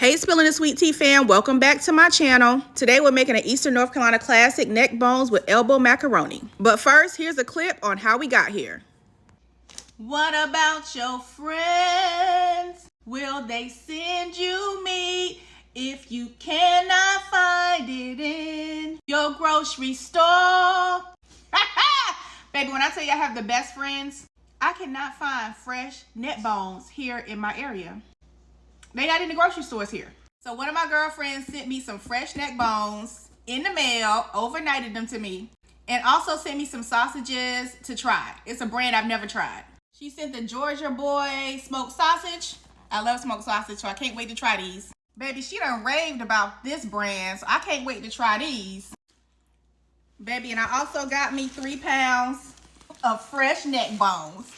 Hey, Spilling the Sweet Tea fam, welcome back to my channel. Today we're making an Eastern North Carolina classic neck bones with elbow macaroni. But first, here's a clip on how we got here. What about your friends? Will they send you meat if you cannot find it in your grocery store? Baby, when I tell you I have the best friends, I cannot find fresh neck bones here in my area. They not in the grocery stores here. So one of my girlfriends sent me some fresh neck bones in the mail, overnighted them to me, and also sent me some sausages to try. It's a brand I've never tried. She sent the Georgia Boy smoked sausage. I love smoked sausage, so I can't wait to try these. Baby, she done raved about this brand, so I can't wait to try these. Baby, and I also got me 3 pounds of fresh neck bones.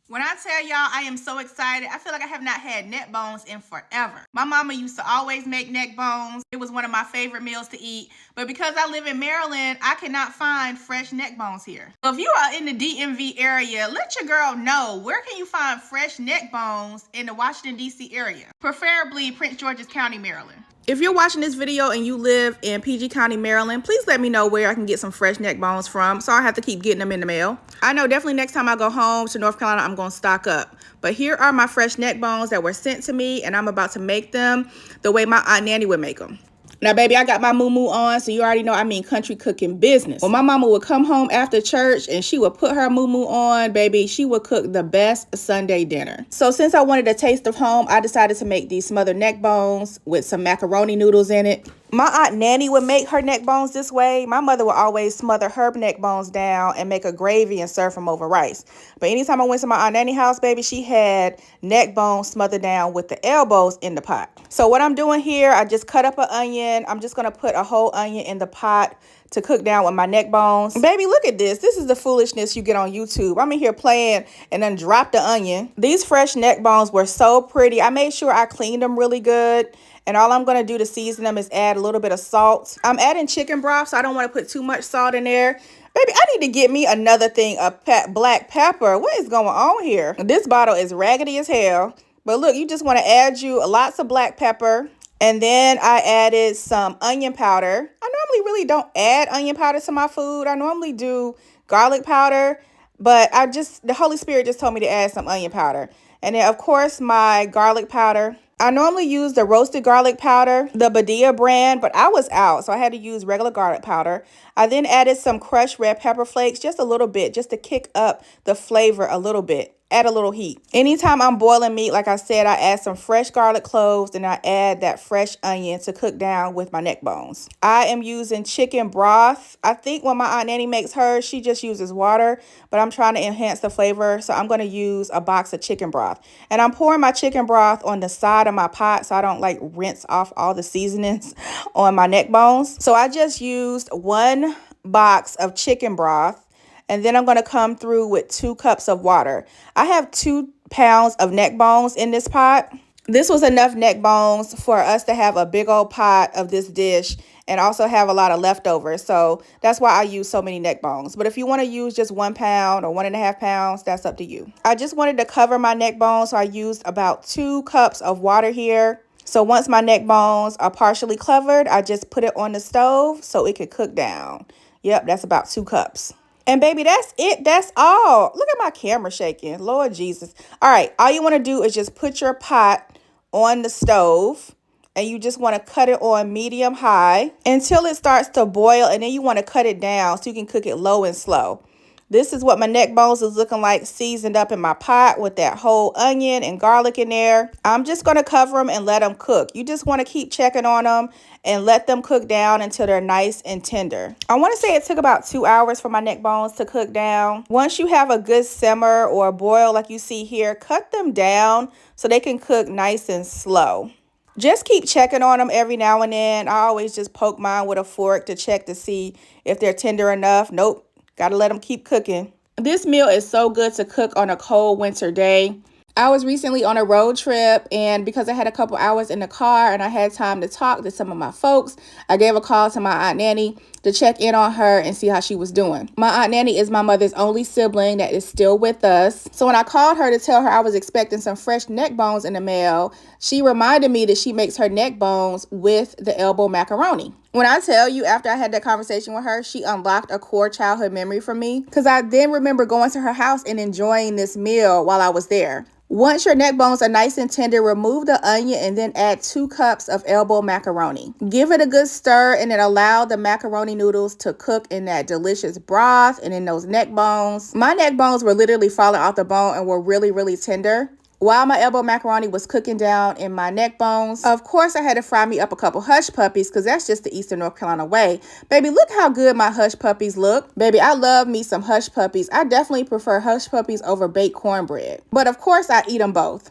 When I tell y'all I am so excited, I feel like I have not had neck bones in forever. My mama used to always make neck bones. It was one of my favorite meals to eat. But because I live in Maryland, I cannot find fresh neck bones here. So if you are in the DMV area, let your girl know, where can you find fresh neck bones in the Washington, D.C. area? Preferably Prince George's County, Maryland. If you're watching this video and you live in PG County, Maryland, please let me know where I can get some fresh neck bones from, so I have to keep getting them in the mail. I know definitely next time I go home to North Carolina, I'm going to stock up. But here are my fresh neck bones that were sent to me, and I'm about to make them the way my Aunt Nanny would make them. Now, baby, I got my moo-moo on, so you already know I mean country cooking business. When my mama would come home after church and she would put her moo-moo on, baby, she would cook the best Sunday dinner. So since I wanted a taste of home, I decided to make these smothered neck bones with some macaroni noodles in it. My Aunt Nanny would make her neck bones this way. My mother would always smother her neck bones down and make a gravy and serve them over rice. But anytime I went to my Aunt Nanny house, baby, she had neck bones smothered down with the elbows in the pot. So what I'm doing here, I just cut up an onion. I'm just going to put a whole onion in the pot to cook down with my neck bones. Baby, look at this. This is the foolishness you get on YouTube. I'm in here playing and then drop the onion. These fresh neck bones were so pretty. I made sure I cleaned them really good. And all I'm going to do to season them is add a little bit of salt. I'm adding chicken broth, so I don't want to put too much salt in there. Baby, I need to get me another thing of black pepper. What is going on here? This bottle is raggedy as hell. But look, you just want to add you lots of black pepper. And then I added some onion powder. I normally really don't add onion powder to my food. I normally do garlic powder. But the Holy Spirit just told me to add some onion powder. And then, of course, my garlic powder. I normally use the roasted garlic powder, the Badia brand, but I was out, so I had to use regular garlic powder. I then added some crushed red pepper flakes, just a little bit, just to kick up the flavor a little bit. Add a little heat. Anytime I'm boiling meat, like I said, I add some fresh garlic cloves and I add that fresh onion to cook down with my neck bones. I am using chicken broth. I think when my Aunt Nanny makes hers, she just uses water, but I'm trying to enhance the flavor, so I'm going to use a box of chicken broth. And I'm pouring my chicken broth on the side of my pot so I don't like rinse off all the seasonings on my neck bones. So I just used 1 box of chicken broth. And then I'm going to come through with 2 cups of water. I have 2 pounds of neck bones in this pot. This was enough neck bones for us to have a big old pot of this dish and also have a lot of leftovers. So that's why I use so many neck bones. But if you want to use just 1 pound or 1.5 pounds, that's up to you. I just wanted to cover my neck bones, so I used about 2 cups of water here. So once my neck bones are partially covered, I just put it on the stove so it could cook down. Yep, that's about 2 cups. And baby, that's it. That's all. Look at my camera shaking. Lord Jesus. All right. All you want to do is just put your pot on the stove. And you just want to cut it on medium high until it starts to boil. And then you want to cut it down so you can cook it low and slow. This is what my neck bones is looking like, seasoned up in my pot with that whole onion and garlic in there. I'm just going to cover them and let them cook. You just want to keep checking on them and let them cook down until they're nice and tender. I want to say it took about 2 hours for my neck bones to cook down. Once you have a good simmer or a boil like you see here, cut them down so they can cook nice and slow. Just keep checking on them every now and then. I always just poke mine with a fork to check to see if they're tender enough. Nope. Got to let them keep cooking. This meal is so good to cook on a cold winter day. I was recently on a road trip, and because I had a couple hours in the car and I had time to talk to some of my folks, I gave a call to my Aunt Nanny to check in on her and see how she was doing. My Aunt Nanny is my mother's only sibling that is still with us. So when I called her to tell her I was expecting some fresh neck bones in the mail, she reminded me that she makes her neck bones with the elbow macaroni. When I tell you, after I had that conversation with her, she unlocked a core childhood memory for me, because I then remember going to her house and enjoying this meal while I was there. Once your neck bones are nice and tender, remove the onion and then add 2 cups of elbow macaroni. Give it a good stir and then allow the macaroni noodles to cook in that delicious broth and in those neck bones. My neck bones were literally falling off the bone and were really, really tender. While my elbow macaroni was cooking down in my neck bones, of course I had to fry me up a couple hush puppies, because that's just the Eastern North Carolina way. Baby, look how good my hush puppies look. Baby, I love me some hush puppies. I definitely prefer hush puppies over baked cornbread. But of course I eat them both.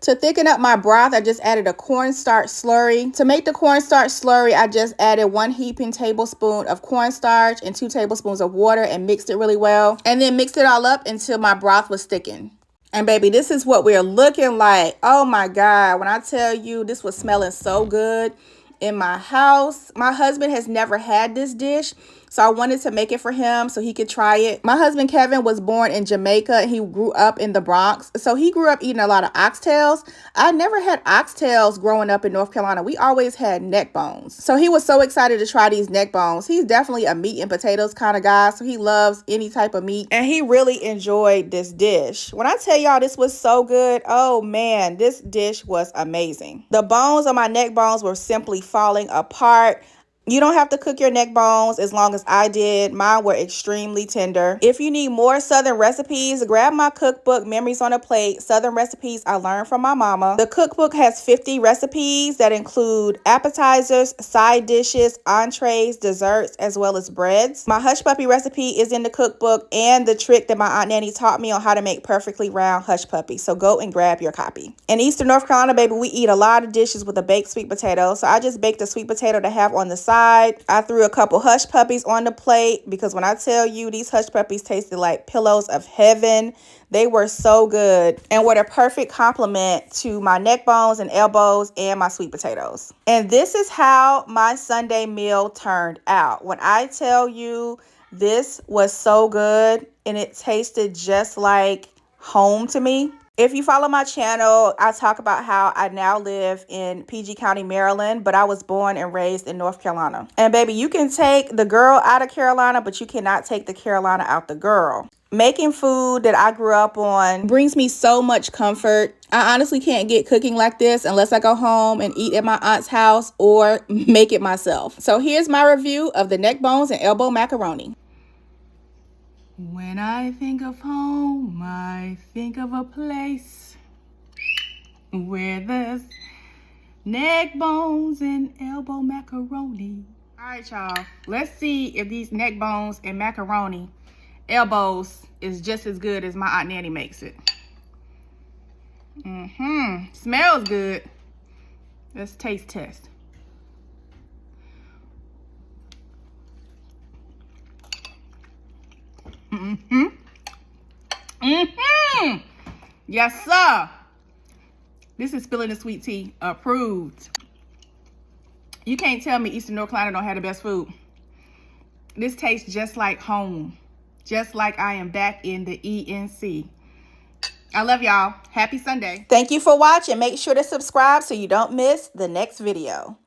To thicken up my broth, I just added a cornstarch slurry. To make the cornstarch slurry, I just added 1 heaping tablespoon of cornstarch and 2 tablespoons of water and mixed it really well. And then mixed it all up until my broth was thickened. And baby, this is what we're looking like. Oh my God. When I tell you, this was smelling so good in my house. My husband has never had this dish, so I wanted to make it for him so he could try it. My husband, Kevin, was born in Jamaica and he grew up in the Bronx. So he grew up eating a lot of oxtails. I never had oxtails growing up in North Carolina. We always had neck bones. So he was so excited to try these neck bones. He's definitely a meat and potatoes kind of guy, so he loves any type of meat. And he really enjoyed this dish. When I tell y'all this was so good, oh man, this dish was amazing. The bones on my neck bones were simply falling apart. You don't have to cook your neck bones as long as I did. Mine were extremely tender. If you need more Southern recipes, grab my cookbook, Memories on a Plate, Southern Recipes I Learned from My Mama. The cookbook has 50 recipes that include appetizers, side dishes, entrees, desserts, as well as breads. My hush puppy recipe is in the cookbook, and the trick that my Aunt Nanny taught me on how to make perfectly round hush puppies. So go and grab your copy. In Eastern North Carolina, baby, we eat a lot of dishes with a baked sweet potato. So I just baked a sweet potato to have on the side. I threw a couple hush puppies on the plate, because when I tell you, these hush puppies tasted like pillows of heaven. They were so good and were the perfect complement to my neck bones and elbows and my sweet potatoes. And this is how my Sunday meal turned out. When I tell you, this was so good and it tasted just like home to me. If you follow my channel, I talk about how I now live in PG County, Maryland, but I was born and raised in North Carolina. And baby, you can take the girl out of Carolina, but you cannot take the Carolina out the girl. Making food that I grew up on brings me so much comfort. I honestly can't get cooking like this unless I go home and eat at my aunt's house or make it myself. So here's my review of the neck bones and elbow macaroni. When I think of home, I think of a place where there's neck bones and elbow macaroni. All right, y'all. Let's see if these neck bones and macaroni elbows is just as good as my Aunt Nanny makes it. Smells good. Let's taste test. Yes, sir. This is spilling the sweet tea approved. You can't tell me Eastern North Carolina don't have the best food. This tastes just like home. Just like I am back in the ENC. I love y'all. Happy Sunday. Thank you for watching. Make sure to subscribe so you don't miss the next video.